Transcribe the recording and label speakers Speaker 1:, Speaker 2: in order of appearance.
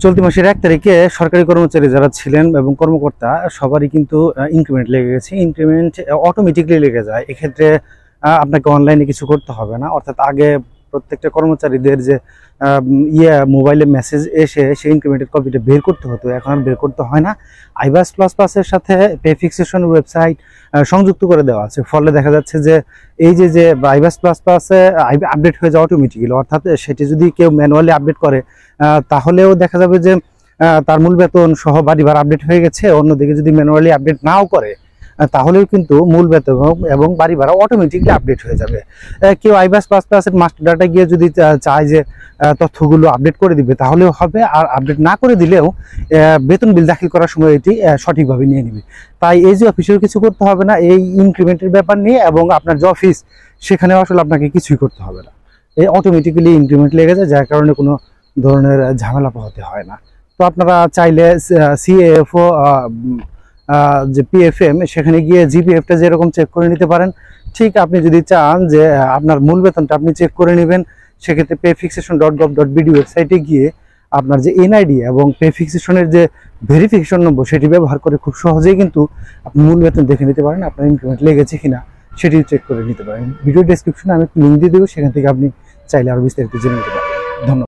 Speaker 1: চলতি মাসের 1 তারিখে সরকারি কর্মচারী যারা ছিলেন এবং কর্মকর্তা সবারই কিন্তু ইনক্রিমেন্ট লেগে গেছে। ইনক্রিমেন্ট অটোমেটিকলি লেগে যায়। এক্ষেত্রে আপনাকে অনলাইনে কিছু করতে হবে না। অর্থাৎ আগে প্রত্যেকটা কর্মচারীদের যে মোবাইলে মেসেজ এসে সেই ইনক্রিমেন্টের কপিটা বের করতে হতো, এখন আর বের করতে হয় না। আইবাস প্লাস প্লাসের সাথে পে ফিক্সেশন ওয়েবসাইট সংযুক্ত করে দেওয়া আছে। ফলে দেখা যাচ্ছে যে এই যে আইবাস প্লাস প্লাসে আপডেট হয়ে যায় অটোমেটিক্যালি। অর্থাৎ সেটি যদি কেউ ম্যানুয়ালি আপডেট করে তাহলেও দেখা যাবে যে তার মূল বেতন সহ বাড়ি ভাড়া আপডেট হয়ে গেছে। অন্যদিকে যদি ম্যানুয়ালি আপডেট নাও করে তাহলেও কিন্তু মূল বেতন এবং বাড়ি ভাড়া অটোমেটিকলি আপডেট হয়ে যাবে। কেউ আইবাস প্লাস প্লাসের মাস্টার ডাটা গিয়ে যদি চায় যে তথ্যগুলো আপডেট করে দিবে তাহলেও হবে, আর আপডেট না করে দিলেও বেতন বিল দাখিল করার সময় এটি সঠিকভাবে নিয়ে নিবে। তাই এই যে অফিসের কিছু করতে হবে না এই ইনক্রিমেন্টের ব্যাপার নিয়ে, এবং আপনার যে অফিস সেখানে আসলে আপনাকে কিছুই করতে হবে না। এই অটোমেটিক্যালি ইনক্রিমেন্ট লেগে যায়, যার কারণে কোনো ধরনের ঝামেলা পোহাতে হয় না। তো আপনারা চাইলে সিএএফও যে পিএফএম সেখানে গিয়ে জিপিএফটা যেরকম চেক করে নিতে পারেন, ঠিক আপনি যদি চান যে আপনার মূল বেতনটা আপনি চেক করে নেবেন, সেক্ষেত্রে payfixation.gov.bd ওয়েবসাইটে গিয়ে আপনার যে এনআইডি এবং পে ফিক্সেশনের যে ভেরিফিকেশন নম্বর সেটি ব্যবহার করে খুব সহজেই কিন্তু আপনি মূল বেতন দেখে নিতে পারেন, আপনার ইনক্রিমেন্ট লেগেছে কিনা সেটি চেক করে নিতে পারেন। ভিডিও ডেসক্রিপশনে আমি লিঙ্ক দিয়ে দেবো, সেখান থেকে আপনি চাইলে আরও বিস্তারিত জেনে নিতে পারেন। ধন্যবাদ।